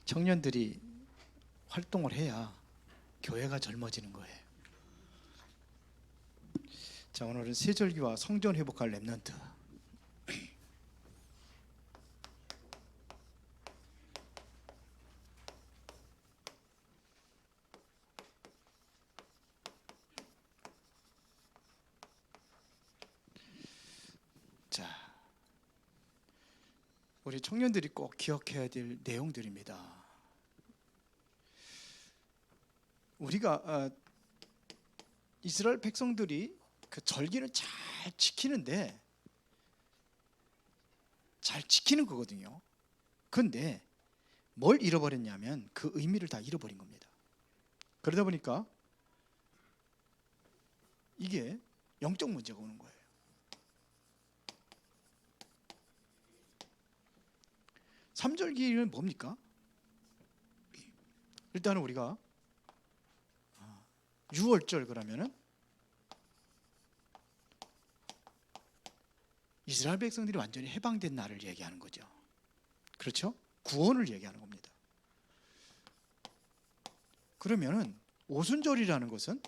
청년들이 활동을 해야 교회가 젊어지는 거예요. 자, 오늘은 세절기와 성전 회복할 렘넌트. 자, 우리 청년들이 꼭 기억해야 될 내용들입니다. 우리가 이스라엘 백성들이 그 절기를 잘 지키는데 잘 지키는 거거든요. 그런데 뭘 잃어버렸냐면 그 의미를 다 잃어버린 겁니다. 그러다 보니까 이게 영적 문제가 오는 거예요. 삼절기는 뭡니까? 일단은 우리가 6월절 그러면은 이스라엘 백성들이 완전히 해방된 날을 얘기하는 거죠. 그렇죠? 구원을 얘기하는 겁니다. 그러면은 오순절이라는 것은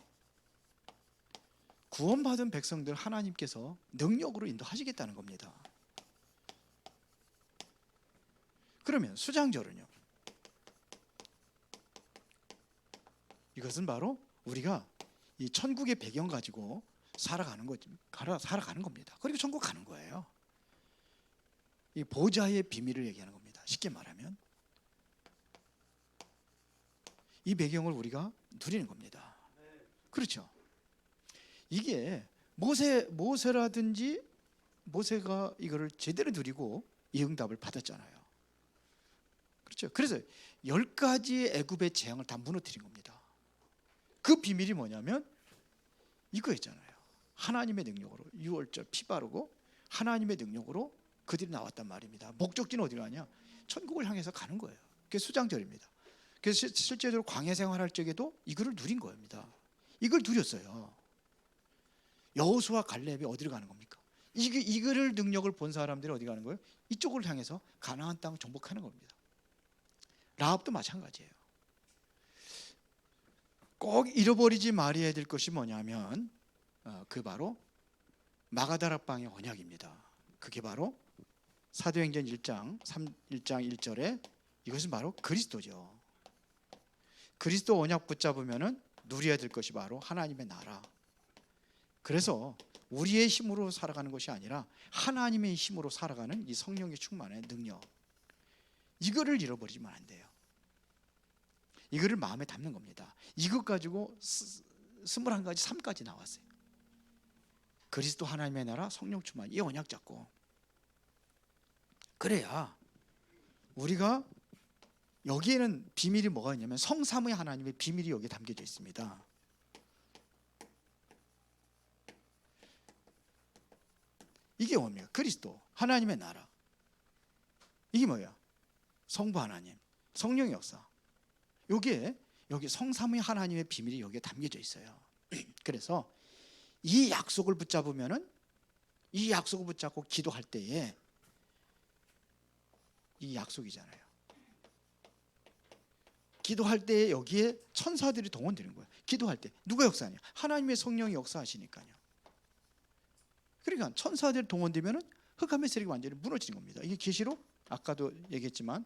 구원받은 백성들 하나님께서 능력으로 인도하시겠다는 겁니다. 그러면 수장절은요? 이것은 바로 우리가 이 천국의 배경 가지고 살아가는 겁니다. 그리고 천국 가는 거예요. 이 보좌의 비밀을 얘기하는 겁니다. 쉽게 말하면 이 배경을 우리가 누리는 겁니다. 그렇죠? 이게 모세라든지 모세가 이거를 제대로 누리고 이 응답을 받았잖아요. 그렇죠? 그래서 10가지의 애굽의 재앙을 다 무너뜨린 겁니다. 그 비밀이 뭐냐면 이거였잖아요. 하나님의 능력으로 6월절 피 바르고 하나님의 능력으로 그들이 나왔단 말입니다. 목적지는 어디로 가냐? 천국을 향해서 가는 거예요. 그게 수장절입니다. 그래서 실제로 광야 생활할 적에도 이거를 누린 겁니다. 이걸 누렸어요. 여호수아 갈렙이 어디로 가는 겁니까? 이거를 능력을 본 사람들이 어디 가는 거예요? 이쪽을 향해서 가나안 땅을 정복하는 겁니다. 라합도 마찬가지예요. 꼭 잃어버리지 말아야 될 것이 뭐냐면 그 바로 마가다락방의 언약입니다. 그게 바로 사도행전 1장 1절에 이것은 바로 그리스도죠. 그리스도 언약 붙잡으면은 누려야 될 것이 바로 하나님의 나라. 그래서 우리의 힘으로 살아가는 것이 아니라 하나님의 힘으로 살아가는 이 성령의 충만의 능력. 이거를 잃어버리면 안 돼요. 이거를 마음에 담는 겁니다. 이것 가지고 21가지 삶까지 나왔어요. 그리스도 하나님의 나라 성령 충만 이 언약 잡고 그래야 우리가 여기에는 비밀이 뭐가 있냐면 성삼위 하나님의 비밀이 여기에 담겨져 있습니다. 이게 뭡니까? 그리스도 하나님의 나라. 이게 뭐야? 성부 하나님 성령의 역사. 여기 성삼위 하나님의 비밀이 여기에 담겨져 있어요. 그래서 이 약속을 붙잡으면은 이 약속을 붙잡고 기도할 때에 이 약속이잖아요. 기도할 때 여기에 천사들이 동원되는 거예요. 기도할 때 누가 역사하냐? 하나님의 성령이 역사하시니까요. 그러니까 천사들이 동원되면은 흑암의 세력이 완전히 무너지는 겁니다. 이게 계시록 아까도 얘기했지만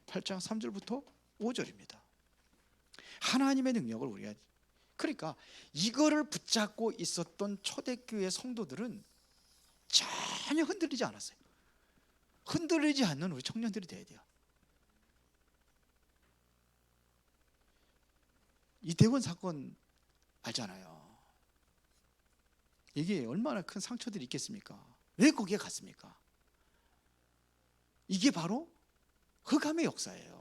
8장 3절부터 5절입니다. 하나님의 능력을 우리가 그러니까 이거를 붙잡고 있었던 초대교회 성도들은 전혀 흔들리지 않았어요. 흔들리지 않는 우리 청년들이 돼야 돼요. 이태원 사건 알잖아요. 이게 얼마나 큰 상처들이 있겠습니까? 왜 거기에 갔습니까? 이게 바로 흑암의 역사예요.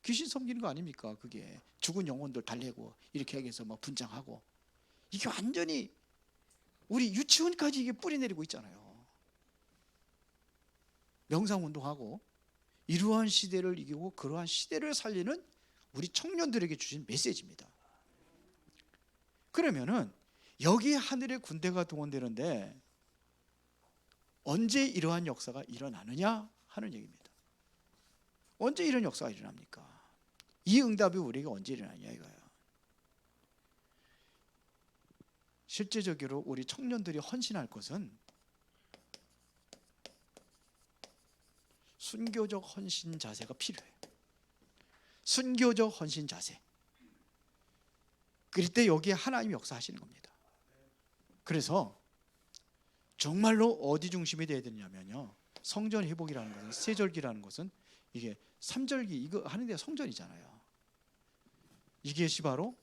귀신 섬기는 거 아닙니까? 그게 죽은 영혼들 달래고 이렇게 해서 뭐 분장하고 이게 완전히 우리 유치원까지 이게 뿌리내리고 있잖아요. 명상운동하고 이러한 시대를 이기고 그러한 시대를 살리는 우리 청년들에게 주신 메시지입니다. 그러면은 여기 하늘의 군대가 동원되는데 언제 이러한 역사가 일어나느냐 하는 얘기입니다. 언제 이런 역사가 일어납니까? 이 응답이 우리에게 언제 일어나냐 이거예요. 실제적으로 우리 청년들이 헌신할 것은 순교적 헌신 자세가 필요해요. 순교적 헌신 자세. 그럴 때 여기에 하나님이 역사하시는 겁니다. 그래서 정말로 어디 중심이 되어야 되냐면요, 성전 회복이라는 것은, 세절기라는 것은 이게 삼절기 이거 하는 데가 성전이잖아요. 이것이 바로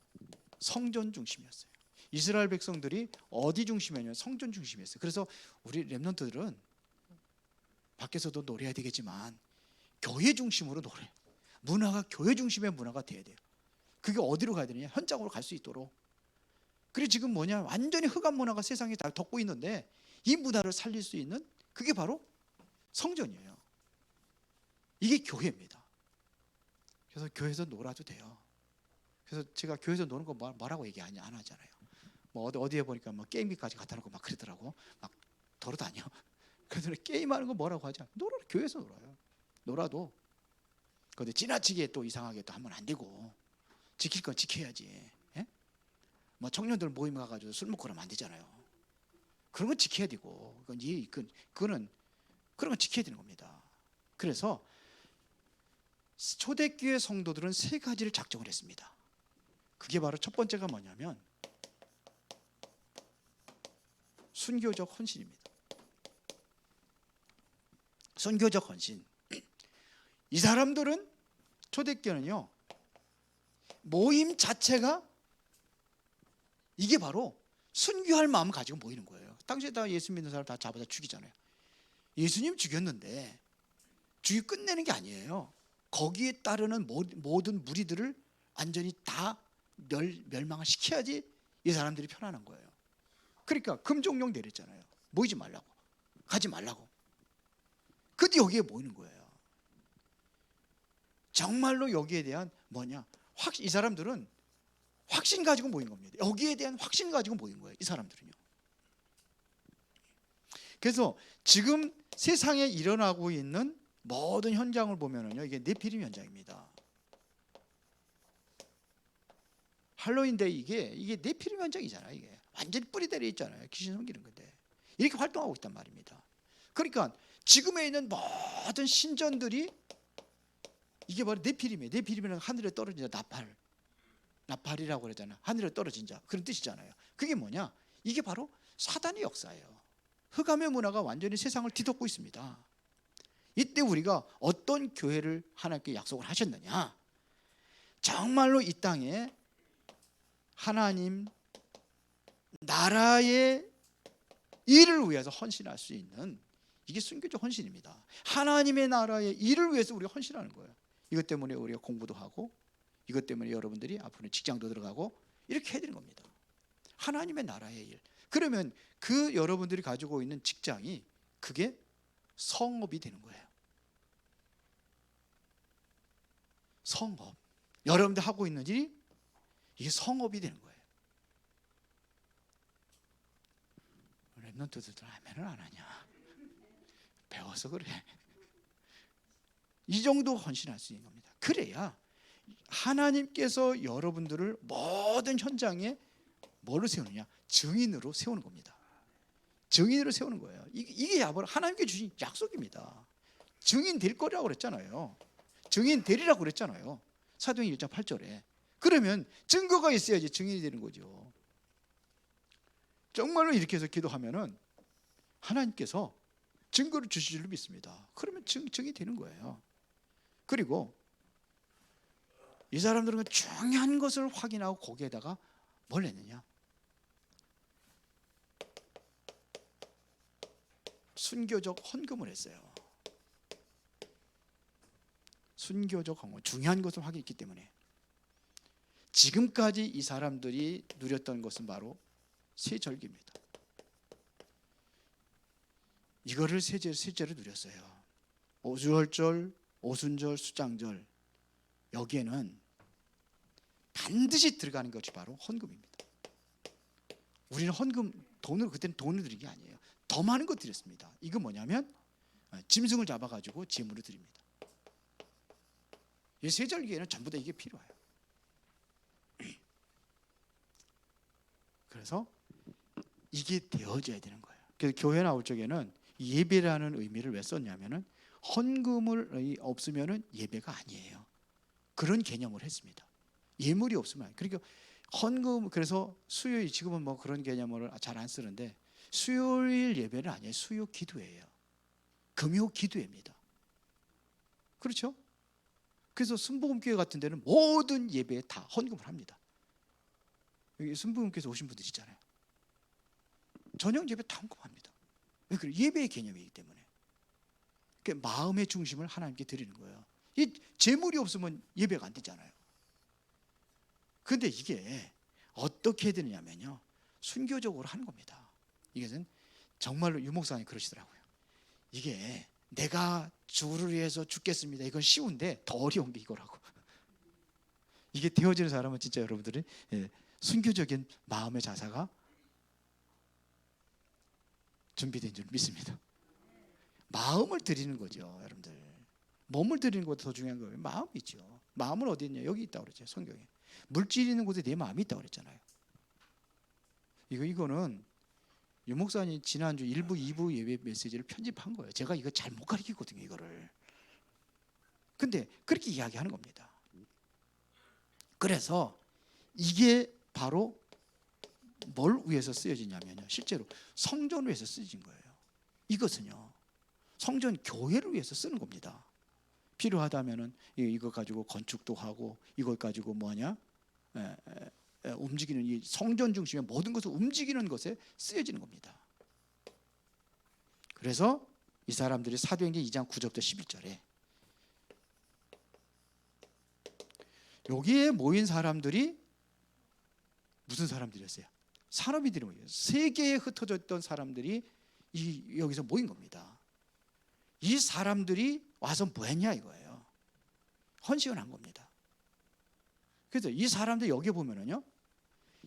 성전 중심이었어요. 이스라엘 백성들이 어디 중심이냐면 성전 중심이었어요. 그래서 우리 렘넌트들은 밖에서도 노래해야 되겠지만 교회 중심으로 노래, 문화가 교회 중심의 문화가 돼야 돼요. 그게 어디로 가야 되느냐? 현장으로 갈 수 있도록. 그리고 지금 뭐냐, 완전히 흑암 문화가 세상에 다 덮고 있는데 이 문화를 살릴 수 있는 그게 바로 성전이에요. 이게 교회입니다. 그래서 교회에서 놀아도 돼요. 그래서 제가 교회에서 노는 거 뭐라고 얘기 안 하잖아요. 뭐 어디에 보니까 뭐 게임기까지 갖다 놓고 막 그러더라고. 막 돌아다녀. 그래서 게임하는 거 뭐라고 하지? 놀아요. 교회에서 놀아요. 놀아도 근데 지나치게 또 이상하게 또 하면 안 되고, 지킬 건 지켜야지. 예? 뭐 청년들 모임 가가지고 술 먹고 그러면 안 되잖아요. 그런 건 지켜야 되고, 그거는 그런 건 지켜야 되는 겁니다. 그래서 초대교회 성도들은 세 가지를 작정을 했습니다. 그게 바로 첫 번째가 뭐냐면 순교적 헌신입니다. 순교적 헌신. 이 사람들은, 초대교회는요, 모임 자체가 이게 바로 순교할 마음을 가지고 모이는 거예요. 당시에 다 예수 믿는 사람 다 잡아다 죽이잖아요. 예수님 죽였는데 죽이 끝내는 게 아니에요. 거기에 따르는 모든 무리들을 완전히 다 멸망을 시켜야지 이 사람들이 편안한 거예요. 그러니까 금종령 내렸잖아요. 모이지 말라고, 가지 말라고. 근데 여기에 모이는 거예요. 정말로 여기에 대한 뭐냐, 이 사람들은 확신 가지고 모인 겁니다. 여기에 대한 확신 가지고 모인 거예요, 이 사람들은요. 그래서 지금 세상에 일어나고 있는 모든 현장을 보면은요, 이게 네피림 현장입니다. 할로윈데이 이게 네피림 현장이잖아요. 이게 완전히 뿌리 내려 있잖아요. 귀신 섬기는 건데 이렇게 활동하고 있단 말입니다. 그러니까 지금에 있는 모든 신전들이 이게 바로 네피림이에요. 네피림이라는 하늘에 떨어진 자, 나팔이라고 그러잖아요. 하늘에 떨어진 자, 그런 뜻이잖아요. 그게 뭐냐? 이게 바로 사단의 역사예요. 흑암의 문화가 완전히 세상을 뒤덮고 있습니다. 이때 우리가 어떤 교회를 하나님께 약속을 하셨느냐? 정말로 이 땅에 하나님 나라의 일을 위해서 헌신할 수 있는, 이게 순교적 헌신입니다. 하나님의 나라의 일을 위해서 우리가 헌신하는 거예요. 이것 때문에 우리가 공부도 하고, 이것 때문에 여러분들이 앞으로 직장도 들어가고 이렇게 해야 되는 겁니다. 하나님의 나라의 일. 그러면 그 여러분들이 가지고 있는 직장이 그게 성업이 되는 거예요. 성업. 여러분들 하고 있는 일이 이게 성업이 되는 거예요. 랩런트들도 아멘을 안 하냐? 배워서 그래. 이 정도 헌신할 수 있는 겁니다. 그래야 하나님께서 여러분들을 모든 현장에 뭐로 세우느냐? 증인으로 세우는 겁니다. 증인으로 세우는 거예요. 이게 하나님께 주신 약속입니다. 증인 될 거라고 그랬잖아요. 증인 되리라고 그랬잖아요. 사도행전 1장 8절에. 그러면 증거가 있어야지 증인이 되는 거죠. 정말로 이렇게 해서 기도하면은 하나님께서 증거를 주실 줄 믿습니다. 그러면 증이 되는 거예요. 그리고 이 사람들은 중요한 것을 확인하고 거기에다가 뭘 했느냐? 순교적 헌금을 했어요. 순교적 헌금, 중요한 것을 확인했기 때문에. 지금까지 이 사람들이 누렸던 것은 바로 세절기입니다. 이거를 세제를 누렸어요. 오주월절, 오순절, 수장절, 여기에는 반드시 들어가는 것이 바로 헌금입니다. 우리는 헌금, 그때는 돈을 드린 게 아니에요. 더 많은 것 드렸습니다. 이거 뭐냐면 짐승을 잡아가지고 제물을 드립니다. 이 세절기에는 전부 다 이게 필요해요. 그래서 이게 되어져야 되는 거예요. 그래서 교회 나올 적에는 예배라는 의미를 왜 썼냐면은 헌금을 없으면은 예배가 아니에요. 그런 개념을 했습니다. 예물이 없으면. 그러니까 헌금, 그래서 수요일, 지금은 뭐 그런 개념을 잘 안 쓰는데 수요일 예배는 아니에요. 수요 기도예요. 금요 기도회입니다. 그렇죠? 그래서 순복음교회 같은 데는 모든 예배에 다 헌금을 합니다. 여기 순복음교회에서 오신 분들 있잖아요. 저녁 예배 다 헌금합니다. 왜 그래? 예배의 개념이기 때문에. 그러니까 마음의 중심을 하나님께 드리는 거예요. 이 재물이 없으면 예배가 안 되잖아요. 그런데 이게 어떻게 되느냐면요, 순교적으로 하는 겁니다. 이것은 정말로 유목사님이 그러시더라고요. 이게 내가 주를 위해서 죽겠습니다, 이건 쉬운데 더 어려운 게 이거라고. 이게 되어지는 사람은 진짜 여러분들이 순교적인 마음의 자세가 준비된 줄 믿습니다. 마음을 드리는 거죠, 여러분들. 몸을 드리는 것보다 더 중요한 거예요. 마음이죠. 마음은 어디 있냐? 여기 있다고 그랬죠, 성경에. 물질이 있는 곳에 내 마음이 있다고 그랬잖아요. 이거는 유 목사님 지난주 1부, 2부 예배 메시지를 편집한 거예요. 제가 이거 잘 못 가르치거든요, 이거를. 근데 그렇게 이야기하는 겁니다. 그래서 이게 바로 뭘 위해서 쓰여지냐면요, 실제로 성전을 위해서 쓰여진 거예요. 이것은요, 성전 교회를 위해서 쓰는 겁니다. 필요하다면은 이거 가지고 건축도 하고, 이걸 가지고 뭐냐, 움직이는 이 성전 중심의 모든 것을 움직이는 것에 쓰여지는 겁니다. 그래서 이 사람들이 사도행전 2장 9절부터 11절에 여기에 모인 사람들이 무슨 사람들이었어요? 산업인들이 모여요. 세계에 흩어져 있던 사람들이 여기서 모인 겁니다. 이 사람들이 와서 뭐 했냐 이거예요. 헌신을 한 겁니다. 그래서 이 사람들 여기 보면은요,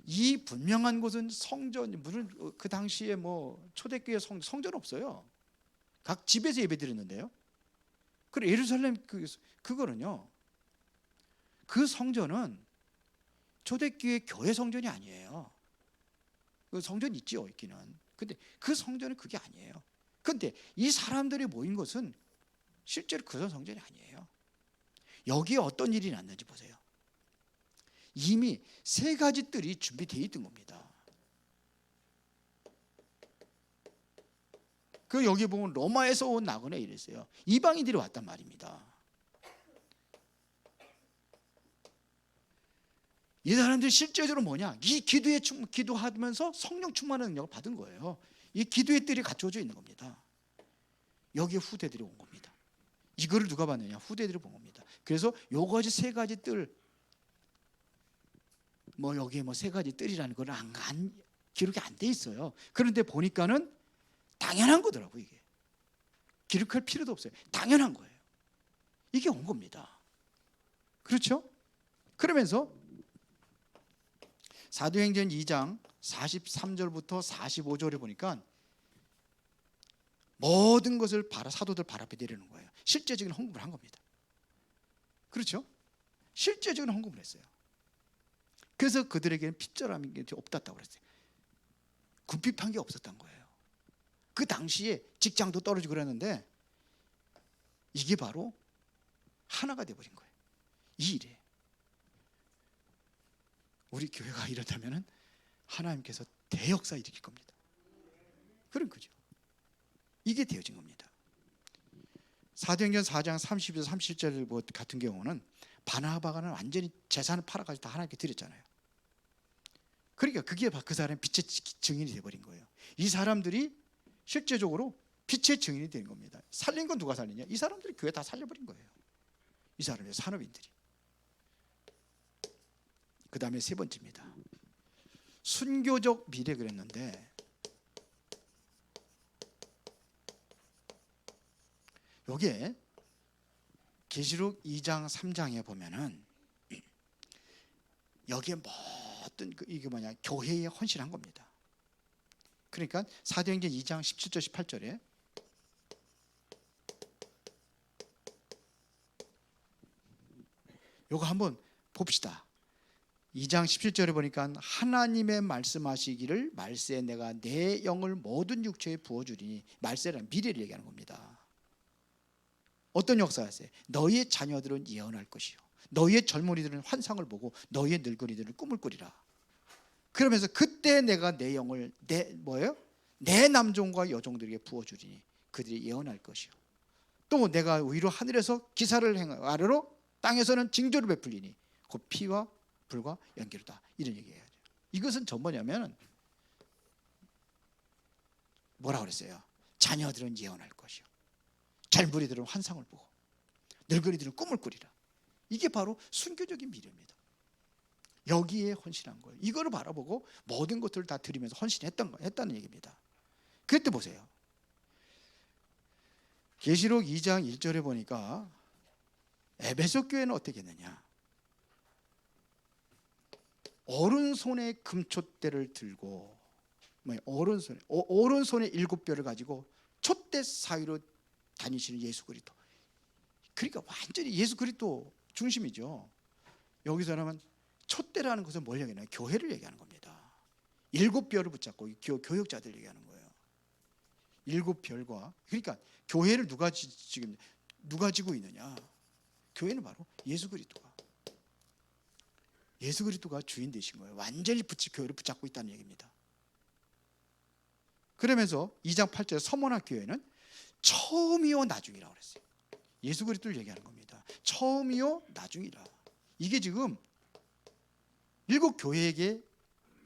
이 분명한 곳은 성전, 무슨 그 당시에 뭐 초대교회 성전 없어요. 각 집에서 예배 드렸는데요. 그리고 예루살렘 그거는요, 그 성전은 초대교회 교회 성전이 아니에요. 그 성전 있죠, 있기는. 근데 그 성전은 그게 아니에요. 근데 이 사람들이 모인 것은 실제로 그 성전이 아니에요. 여기에 어떤 일이 났는지 보세요. 이미 세 가지 뜰이 준비되어 있던 겁니다. 그 여기 보면 로마에서 온 나그네 이랬어요. 이방인들이 왔단 말입니다. 이 사람들이 실제적으로 뭐냐, 이 기도에 기도하면서 성령 충만한 능력을 받은 거예요. 이 기도의 뜰이 갖춰져 있는 겁니다. 여기에 후대들이 온 겁니다. 이거를 누가 봤느냐? 후대들이 본 겁니다. 그래서 요거지 세 가지 뜰, 뭐 여기에 뭐 세 가지 뜰이라는 건 기록이 안 돼 있어요. 그런데 보니까는 당연한 거더라고. 이게 기록할 필요도 없어요. 당연한 거예요. 이게 온 겁니다. 그렇죠? 그러면서 사도행전 2장 43절부터 45절에 보니까 모든 것을 사도들 발 앞에 내리는 거예요. 실제적인 헌금을 한 겁니다. 그렇죠? 실제적인 헌금을 했어요. 그래서 그들에게는 핍절함이 없었다고 그랬어요. 궁핍한 게 없었던 거예요. 그 당시에 직장도 떨어지고 그랬는데 이게 바로 하나가 돼버린 거예요. 이 일에 우리 교회가 이렇다면 하나님께서 대역사 일으킬 겁니다. 그런 거죠. 이게 되어진 겁니다. 사도행전 4장 30에서 37절 같은 경우는 바나바가는 완전히 재산을 팔아가지고 다 하나님께 드렸잖아요. 그러니까 그게 그 사람의 빛의 증인이 되어버린 거예요. 이 사람들이 실제적으로 빛의 증인이 된 겁니다. 살린 건 누가 살리냐? 이 사람들이 교회 다 살려버린 거예요. 이 사람의 산업인들이. 그 다음에 세 번째입니다. 순교적 미래 그랬는데 여기에 계시록 2장 3장에 보면은 여기에 모든 이게 뭐냐, 교회에 헌신한 겁니다. 그러니까 사도행전 2장 17절 18절에 요거 한번 봅시다. 2장 17절에 보니까 하나님의 말씀하시기를 말세에 내가 내 영을 모든 육체에 부어주리니, 말세라는 미래를 얘기하는 겁니다. 어떤 역사였어요? 너희의 자녀들은 예언할 것이요 너희의 젊은이들은 환상을 보고 너희의 늙은이들은 꿈을 꾸리라. 그러면서 그때 내가 내 영을 내 남종과 여종들에게 부어주리니 그들이 예언할 것이요 또 내가 위로 하늘에서 기사를 행하러 땅에서는 징조를 베풀리니 곧 피와 불과 연기로다. 이런 얘기예요. 이것은 전 뭐냐면 뭐라 그랬어요? 자녀들은 예언할 것이요 젊은이들은 환상을 보고 늙은이들은 꿈을 꾸리라. 이게 바로 순교적인 미래입니다. 여기에 헌신한 거예요. 이거를 바라보고 모든 것들을 다 드리면서 헌신했다는 얘기입니다. 그때 보세요. 계시록 2장 1절에 보니까 에베소 교회는 어떻게 했느냐? 오른손에 금촛대를 들고 오른손에 7뼈를 가지고 촛대 사이로 다니시는 예수 그리스도. 그러니까 완전히 예수 그리스도 중심이죠. 여기서는 촛대라는 것은 뭘 얘기하나요? 교회를 얘기하는 겁니다. 7뼈를 붙잡고 교역자들 얘기하는 거예요. 7별과, 그러니까 교회를 누가 지고 있느냐? 교회는 바로 예수 그리스도가 주인 되신 거예요. 완전히 교회를 붙잡고 있다는 얘기입니다. 그러면서 2장 8절 서머나 교회는 처음이요 나중이라고 그랬어요. 예수 그리스도를 얘기하는 겁니다. 처음이요 나중이라. 이게 지금 7 교회에게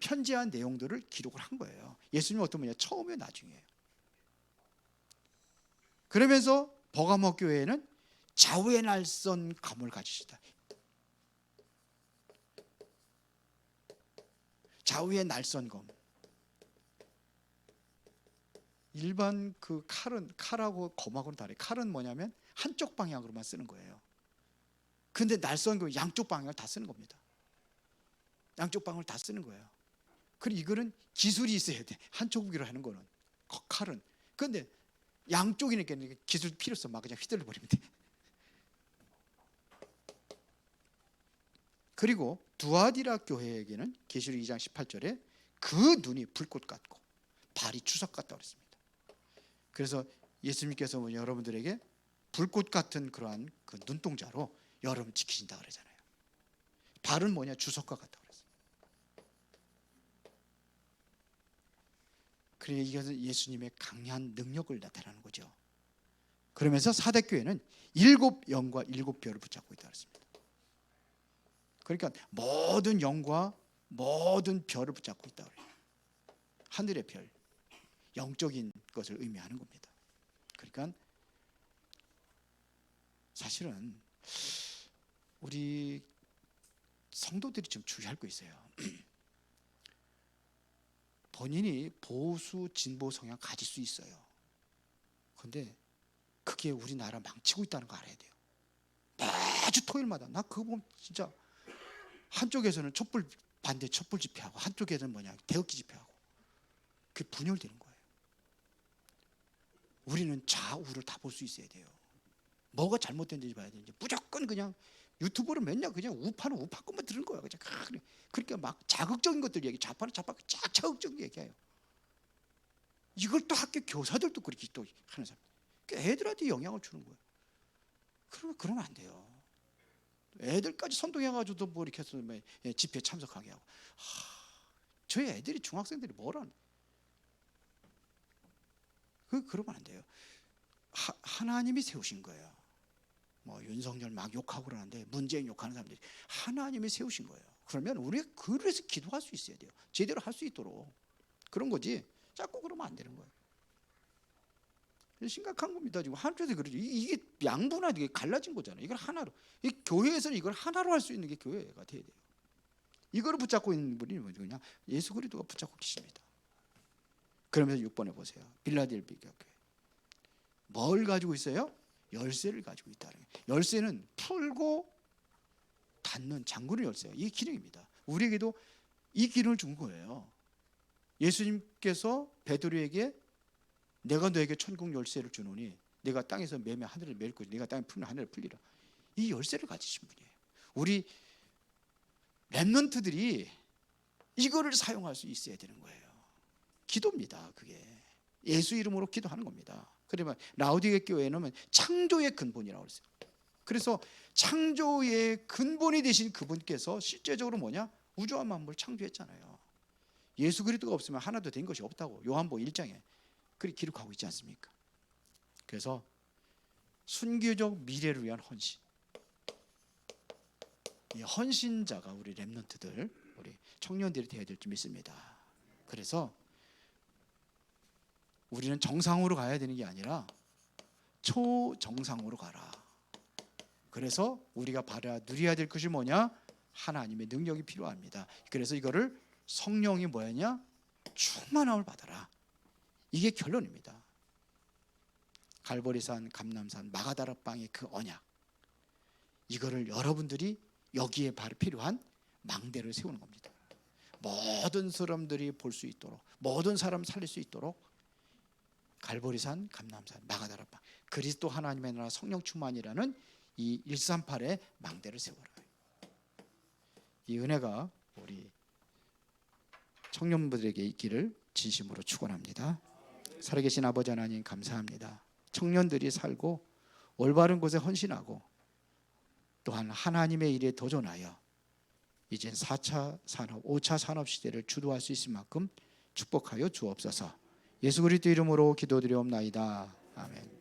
편지한 내용들을 기록을 한 거예요. 예수님은 어떤 분이냐? 처음이요 나중이에요. 그러면서 버가모 교회는 좌우의 날선 검을 가지시다. 좌우의 날선 검. 일반 그 칼하고 검하고는 다르게 칼은 뭐냐면 한쪽 방향으로만 쓰는 거예요. 근데 날선 검은 양쪽 방향을 다 쓰는 겁니다. 양쪽 방향을 다 쓰는 거예요. 그리고 이거는 기술이 있어야 돼. 한쪽으로 하는 거는 칼은. 그런데 양쪽이니까 기술 필요 없어. 막 그냥 휘둘러 버리면 돼. 그리고 두아디라 교회에게는 계시록 2장 18절에 그 눈이 불꽃 같고 발이 주석 같다고 그랬습니다. 그래서 예수님께서 여러분들에게 불꽃 같은 그러한 그 눈동자로 여러분 지키신다 그러잖아요. 발은 뭐냐? 주석과 같다고 그랬어요. 그러니까 이것은 예수님의 강한 능력을 나타내는 거죠. 그러면서 사대교회는 7영과 7뼈를 붙잡고 있다고 했습니다. 그러니까 모든 영과 모든 별을 붙잡고 있다고 해요. 하늘의 별, 영적인 것을 의미하는 겁니다. 그러니까 사실은 우리 성도들이 좀 주의할 거 있어요. 본인이 보수 진보 성향 가질 수 있어요. 그런데 그게 우리나라 망치고 있다는 거 알아야 돼요. 매주 토요일마다 나 그거 보면 진짜 한쪽에서는 촛불 반대 촛불 집회하고 한쪽에서는 태극기 집회하고 그게 분열되는 거예요. 우리는 좌우를 다 볼 수 있어야 돼요. 뭐가 잘못된지 봐야 되는지 무조건 그냥 유튜브를 맨날 그냥 우파는 우파 것만 들은 거야. 그러니까 막 자극적인 것들 얘기, 좌파는 좌파 쫙 자극적인 얘기해요. 이걸 또 학교 교사들도 그렇게 또 하는 사람. 애들한테 영향을 주는 거예요. 그러면 안 돼요. 애들까지 선동해가지고도 뭐 이렇게 해서 집회에 참석하게 하고. 저희 애들이 중학생들이 뭐라는? 그러면 안 돼요. 하나님이 세우신 거예요. 뭐 윤석열 막 욕하고 그러는데 문재인 욕하는 사람들이 하나님이 세우신 거예요. 그러면 우리가 그래서 기도할 수 있어야 돼요. 제대로 할 수 있도록 그런 거지. 자꾸 그러면 안 되는 거예요. 심각한 겁니다. 지금 한쪽에서 그러죠. 이게 양분하게 갈라진 거잖아요. 이걸 하나로. 이 교회에서는 이걸 하나로 할 수 있는 게 교회가 돼야 돼요. 이거를 붙잡고 있는 분이 그냥 예수 그리스도가 붙잡고 계십니다. 그러면서 6번에 보세요. 빌라델비아 교회. 뭘 가지고 있어요? 열쇠를 가지고 있다는 거예요. 열쇠는 풀고 닫는 잠그는 열쇠예요. 이게 기능입니다. 우리에게도 이 기능을 준 거예요. 예수님께서 베드로에게 내가 너에게 천국 열쇠를 주노니 내가 땅에서 매면 하늘을 맬 것이니 네가 땅에 풀면 하늘을 풀리라. 이 열쇠를 가지신 분이에요. 우리 렘넌트들이 이거를 사용할 수 있어야 되는 거예요. 기도입니다. 그게 예수 이름으로 기도하는 겁니다. 그러면 라우디게 교회는 창조의 근본이라고 했어요. 그래서 창조의 근본이 되신 그분께서 실제적으로 뭐냐? 우주와 만물을 창조했잖아요. 예수 그리스도가 없으면 하나도 된 것이 없다고 요한복음 1장에 그렇게 기록하고 있지 않습니까? 그래서 순교적 미래를 위한 헌신, 이 헌신자가 우리 렘넌트들, 우리 청년들이 되어야 될 줄 믿습니다. 그래서 우리는 정상으로 가야 되는 게 아니라 초정상으로 가라. 그래서 우리가 누려야 될 것이 뭐냐? 하나님의 능력이 필요합니다. 그래서 이거를 성령이 뭐였냐? 충만함을 받아라. 이게 결론입니다. 갈보리산, 감람산, 마가다락방의 그 언약, 이거를 여러분들이 여기에 바로 필요한 망대를 세우는 겁니다. 모든 사람들이 볼 수 있도록, 모든 사람 살릴 수 있도록 갈보리산, 감람산, 마가다락방, 그리스도 하나님의 나라 성령 충만이라는 이 138의 망대를 세워라. 이 은혜가 우리 청년부들에게 있기를 진심으로 축원합니다. 살아계신 아버지 하나님 감사합니다. 청년들이 살고 올바른 곳에 헌신하고 또한 하나님의 일에 도전하여 이젠 4차 산업, 5차 산업 시대를 주도할 수 있을 만큼 축복하여 주옵소서. 예수 그리스도 이름으로 기도드리옵나이다. 아멘.